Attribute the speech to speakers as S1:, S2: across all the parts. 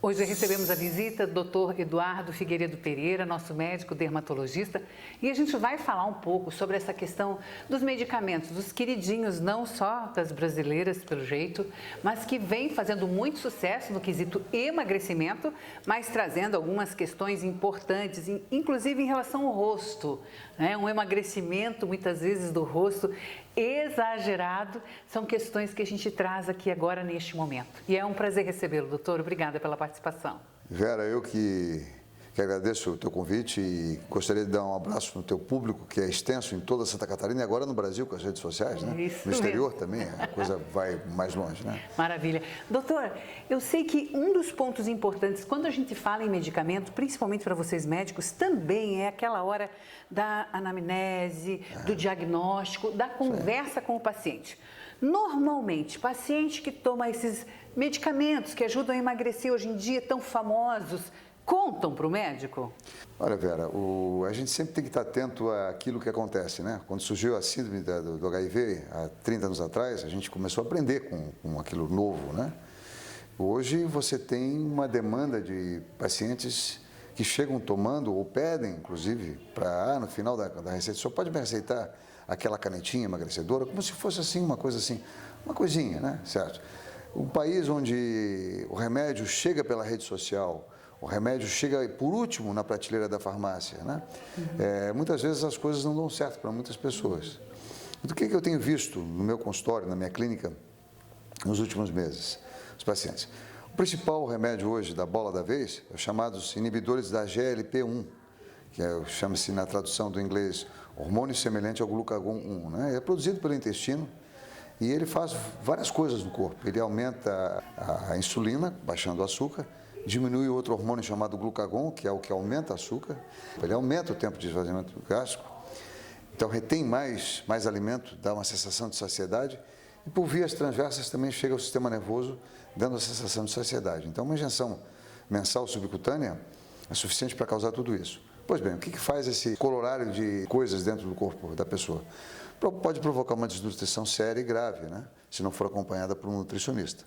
S1: Hoje recebemos a visita do Dr. Eduardo Figueiredo Pereira, nosso médico dermatologista, e a gente vai falar um pouco sobre essa questão dos medicamentos, dos queridinhos não só das brasileiras, pelo jeito, mas que vem fazendo muito sucesso no quesito emagrecimento, mas trazendo algumas questões importantes, inclusive em relação ao rosto, né? Um emagrecimento, muitas vezes, do rosto exagerado, são questões que a gente traz aqui agora neste momento. E é um prazer recebê-lo, doutor. Obrigada pela participação.
S2: Vera, eu que agradeço o teu convite e gostaria de dar um abraço no teu público, que é extenso em toda Santa Catarina e agora no Brasil com as redes sociais, né?
S1: Isso
S2: no exterior
S1: mesmo.
S2: também, a coisa vai mais longe, né?
S1: Maravilha. Doutor, eu sei que um dos pontos importantes, quando a gente fala em medicamento, principalmente para vocês médicos, também é aquela hora da anamnese, do diagnóstico, da conversa com o paciente. Normalmente, paciente que toma esses medicamentos que ajudam a emagrecer hoje em dia, tão famosos, contam para o médico?
S2: Olha, Vera, a gente sempre tem que estar atento àquilo que acontece, né? Quando surgiu a síndrome do HIV, há 30 anos atrás, a gente começou a aprender com aquilo novo, né? Hoje você tem uma demanda de pacientes que chegam tomando ou pedem, inclusive, no final da receita, só pode me receitar aquela canetinha emagrecedora, como se fosse assim, uma coisa assim, uma coisinha, né? Certo? Um país onde o remédio chega pela rede social, o remédio chega por último na prateleira da farmácia, né? Muitas vezes as coisas não dão certo para muitas pessoas. O que eu tenho visto no meu consultório, na minha clínica, nos últimos meses? Os pacientes. O principal remédio hoje da bola da vez é os chamados inibidores da GLP-1, que chama-se na tradução do inglês hormônio semelhante ao glucagon 1, né? É produzido pelo intestino e ele faz várias coisas no corpo. Ele aumenta a insulina, baixando o açúcar, diminui outro hormônio chamado glucagon, que é o que aumenta o açúcar, ele aumenta o tempo de esvaziamento gástrico, então retém mais alimento, dá uma sensação de saciedade, e por vias transversas também chega ao sistema nervoso, dando a sensação de saciedade. Então uma injeção mensal subcutânea é suficiente para causar tudo isso. Pois bem, o que faz esse colorário de coisas dentro do corpo da pessoa? Pode provocar uma desnutrição séria e grave, né? Se não for acompanhada por um nutricionista.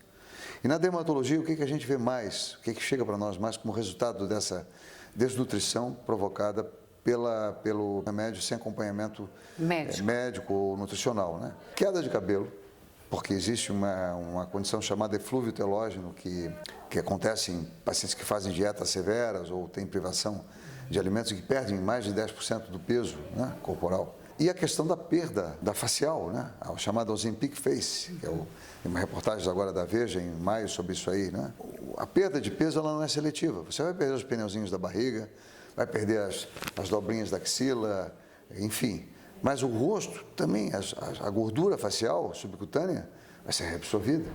S2: E na dermatologia, o que a gente vê mais? O que chega para nós mais como resultado dessa desnutrição provocada pelo remédio sem acompanhamento médico ou nutricional, né? Queda de cabelo, porque existe uma condição chamada eflúvio telógeno que acontece em pacientes que fazem dietas severas ou têm privação de alimentos que perdem mais de 10% do peso, né, corporal. E a questão da perda da facial, né, a chamada Ozempic Face, que é uma reportagem agora da Veja em maio sobre isso aí, né? A perda de peso ela não é seletiva. Você vai perder os pneuzinhos da barriga, vai perder as dobrinhas da axila, enfim. Mas o rosto também, a gordura facial subcutânea vai ser reabsorvida.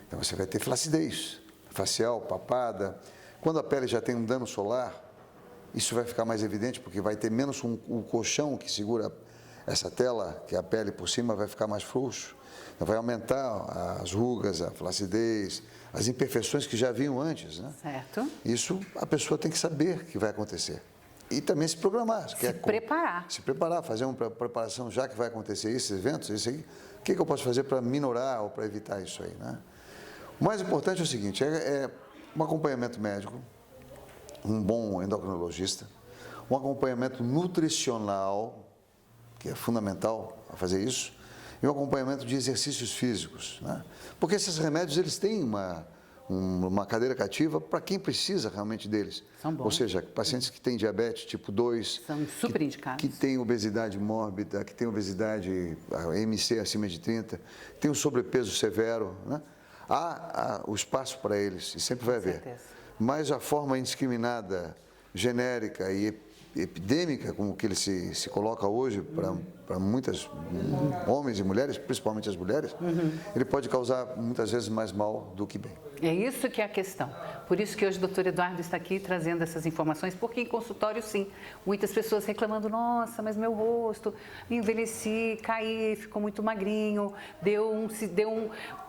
S2: Então você vai ter flacidez facial, papada. Quando a pele já tem um dano solar, isso vai ficar mais evidente porque vai ter menos o colchão que segura essa tela, que é a pele por cima, vai ficar mais frouxo. Vai aumentar as rugas, a flacidez, as imperfeições que já haviam antes, né?
S1: Certo.
S2: Isso a pessoa tem que saber que vai acontecer. E também se programar.
S1: Preparar.
S2: Se preparar, fazer uma preparação já que vai acontecer esses eventos, isso aí, o que eu posso fazer para minorar ou para evitar isso aí, né? O mais importante é o seguinte, é um acompanhamento médico, um bom endocrinologista, um acompanhamento nutricional, que é fundamental a fazer isso, e um acompanhamento de exercícios físicos, né? Porque esses remédios, eles têm uma cadeira cativa para quem precisa realmente deles.
S1: São bons.
S2: Ou seja, pacientes que têm diabetes tipo 2,
S1: são super indicados.
S2: Que têm obesidade mórbida, que têm obesidade MC acima de 30, que têm um sobrepeso severo, né? Há o espaço para eles, e sempre vai haver. Mas a forma indiscriminada, genérica e epidêmica, como que ele se coloca hoje para muitos homens e mulheres, principalmente as mulheres, ele pode causar muitas vezes mais mal do que bem.
S1: É isso que é a questão. Por isso que hoje o doutor Eduardo está aqui trazendo essas informações, porque em consultório, sim, muitas pessoas reclamando, nossa, mas meu rosto, envelheci, caí, ficou muito magrinho, deu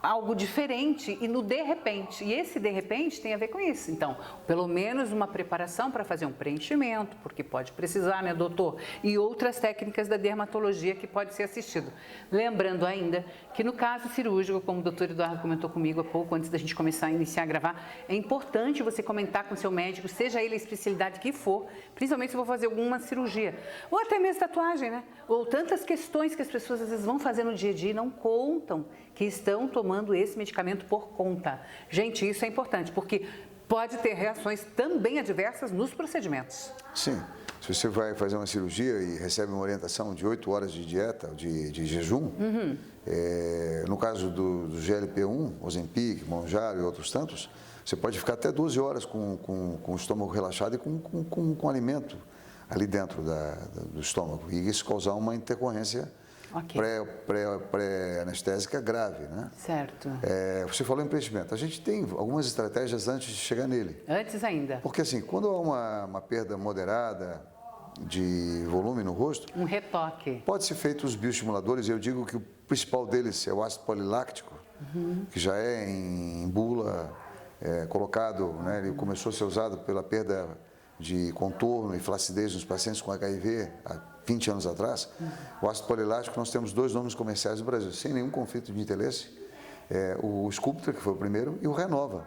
S1: algo diferente e no de repente. E esse de repente tem a ver com isso. Então, pelo menos uma preparação para fazer um preenchimento, porque pode precisar, né, doutor? E outras técnicas da dermatologia que pode ser assistido. Lembrando ainda que no caso cirúrgico, como o doutor Eduardo comentou comigo há pouco, antes da gente começar começar a iniciar a gravar, é importante você comentar com o seu médico, seja ele a especialidade que for, principalmente se for fazer alguma cirurgia, ou até mesmo tatuagem, né? Ou tantas questões que as pessoas às vezes vão fazer no dia a dia e não contam que estão tomando esse medicamento por conta. Gente, isso é importante, porque pode ter reações também adversas nos procedimentos.
S2: Sim. Se você vai fazer uma cirurgia e recebe uma orientação de 8 horas de dieta, de jejum, no caso do GLP-1, Ozempic, Mounjaro e outros tantos, você pode ficar até 12 horas com o estômago relaxado e com alimento ali dentro do estômago. E isso causar uma intercorrência pré-anestésica grave, né?
S1: Certo.
S2: Você falou em preenchimento. A gente tem algumas estratégias antes de chegar nele.
S1: Antes ainda.
S2: Porque assim, quando há uma perda moderada de volume no rosto,
S1: um retoque.
S2: Pode ser feito os bioestimuladores, eu digo que o principal deles é o ácido poliláctico, que já é em bula colocado, né? Ele começou a ser usado pela perda de contorno e flacidez nos pacientes com HIV há 20 anos atrás. O ácido polilático, nós temos 2 nomes comerciais no Brasil, sem nenhum conflito de interesse, o Sculptra, que foi o primeiro, e o Renova,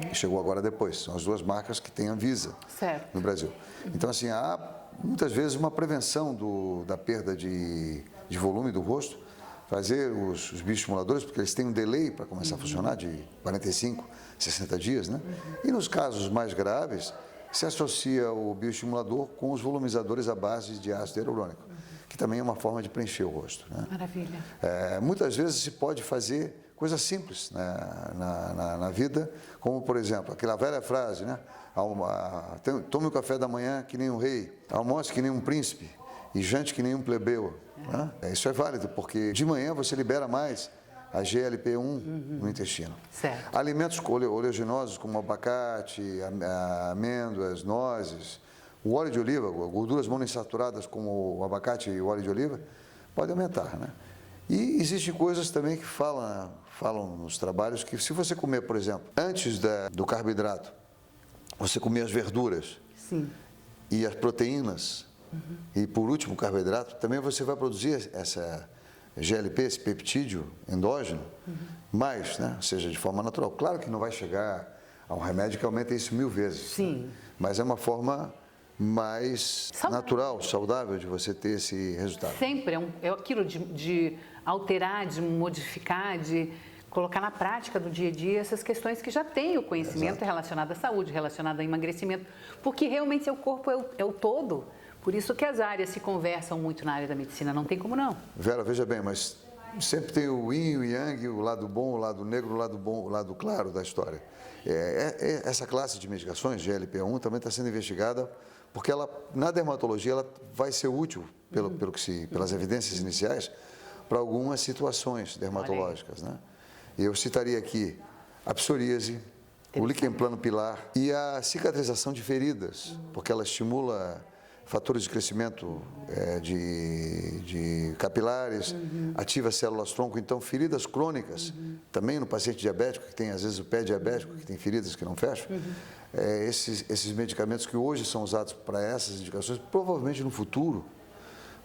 S2: que chegou agora depois. São as 2 marcas que têm Anvisa no Brasil. Então, assim, há muitas vezes uma prevenção da perda de volume do rosto, fazer os bioestimuladores, porque eles têm um delay para começar a funcionar de 45, 60 dias, né? E nos casos mais graves, se associa o bioestimulador com os volumizadores à base de ácido hialurônico, que também é uma forma de preencher o rosto, né?
S1: Maravilha.
S2: Muitas vezes se pode fazer coisas simples, né, na vida, como, por exemplo, aquela velha frase, né? Tome o café da manhã que nem um rei, almoce que nem um príncipe e jante que nem um plebeu. Né? Isso é válido, porque de manhã você libera mais a GLP-1 no intestino.
S1: Certo.
S2: Alimentos oleaginosos como abacate, amêndoas, nozes, o óleo de oliva, gorduras monoinsaturadas como o abacate e o óleo de oliva, pode aumentar, né? E existem coisas também que falam nos trabalhos que se você comer, por exemplo, antes do carboidrato, você comer as verduras e as proteínas, e por último o carboidrato, também você vai produzir essa GLP, esse peptídeo endógeno, mais, né? Ou seja, de forma natural. Claro que não vai chegar a um remédio que aumenta isso 1000 vezes.
S1: Sim.
S2: Né? Mas é uma forma mais natural, saudável de você ter esse resultado.
S1: Sempre é aquilo de alterar, de modificar, de colocar na prática do dia a dia essas questões que já tem o conhecimento relacionado à saúde, relacionado ao emagrecimento, porque realmente seu corpo é o todo. Por isso que as áreas se conversam muito na área da medicina, não tem como não.
S2: Vera, veja bem, mas sempre tem o yin e o yang, o lado bom, o lado negro, o lado bom, o lado claro da história. Essa classe de medicações, GLP-1, também está sendo investigada porque ela, na dermatologia, ela vai ser útil, pelas evidências iniciais, para algumas situações dermatológicas, né? Eu citaria aqui a psoríase, o líquen plano pilar e a cicatrização de feridas, porque ela estimula fatores de crescimento de capilares, ativa células tronco, então feridas crônicas, também no paciente diabético, que tem às vezes o pé diabético, que tem feridas que não fecham, esses medicamentos que hoje são usados para essas indicações, provavelmente no futuro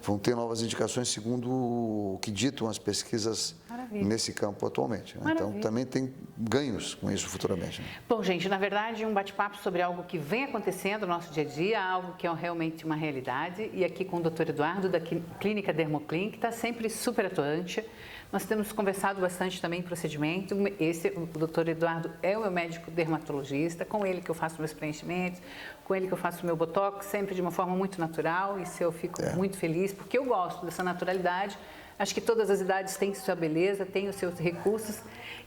S2: vão ter novas indicações segundo o que ditam as pesquisas nesse campo atualmente. Né? Então, também tem ganhos com isso futuramente. Né?
S1: Bom, gente, na verdade, um bate-papo sobre algo que vem acontecendo no nosso dia a dia, algo que é realmente uma realidade, e aqui com o Dr. Eduardo, da Clínica Dermoclin, que está sempre super atuante. Nós temos conversado bastante também em procedimento. O Dr. Eduardo é o meu médico dermatologista, com ele que eu faço meus preenchimentos, com ele que eu faço o meu botox, sempre de uma forma muito natural. Isso eu fico muito feliz, porque eu gosto dessa naturalidade. Acho que todas as idades têm sua beleza, têm os seus recursos,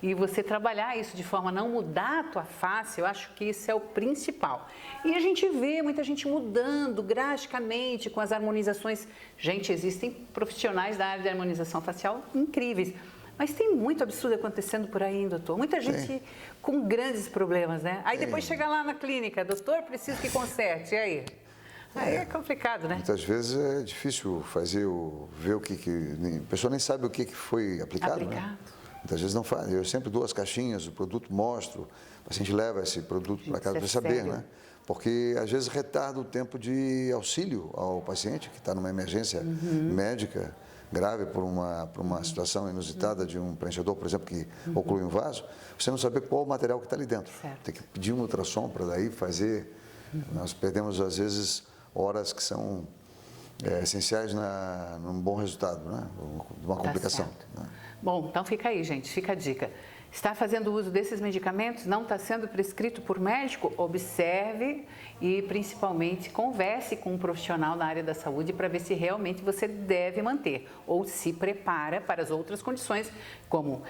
S1: e você trabalhar isso de forma a não mudar a tua face, eu acho que isso é o principal. E a gente vê muita gente mudando drasticamente com as harmonizações. Gente, existem profissionais da área de harmonização facial incríveis, mas tem muito absurdo acontecendo por aí, doutor. Muita gente com grandes problemas, né? Aí depois chega lá na clínica, doutor, preciso que conserte, e aí? Aí é complicado, né?
S2: Muitas vezes é difícil ver o que... A pessoa nem sabe o que foi aplicado. Né? Muitas vezes não faz. Eu sempre dou as caixinhas, o produto mostro, o paciente leva esse produto para casa para saber, né? Porque às vezes retarda o tempo de auxílio ao paciente que está numa emergência médica, grave por uma situação inusitada de um preenchedor, por exemplo, que oclui um vaso, você não saber qual o material que está ali dentro.
S1: Certo.
S2: Tem que pedir um ultrassom para daí fazer. Nós perdemos, às vezes, horas que são essenciais num bom resultado, né? Uma complicação.
S1: Tá certo. Bom, então fica aí, gente, fica a dica. Está fazendo uso desses medicamentos, não está sendo prescrito por médico? Observe e, principalmente, converse com um profissional na área da saúde para ver se realmente você deve manter ou se prepara para as outras condições, como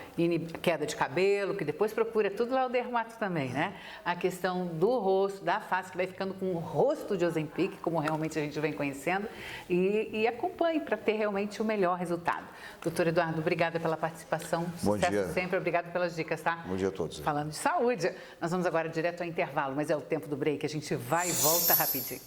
S1: queda de cabelo, que depois procura tudo lá o dermato também, né? A questão do rosto, da face, que vai ficando com o rosto de Ozempic, como realmente a gente vem conhecendo, e acompanhe para ter realmente o melhor resultado. Doutor Eduardo, obrigada pela participação.
S2: Bom
S1: Sucesso
S2: dia.
S1: sempre, obrigada pelas dicas, tá?
S2: Bom dia a todos.
S1: Falando de saúde, nós vamos agora direto ao intervalo, mas é o tempo do break, a gente vai e volta rapidinho.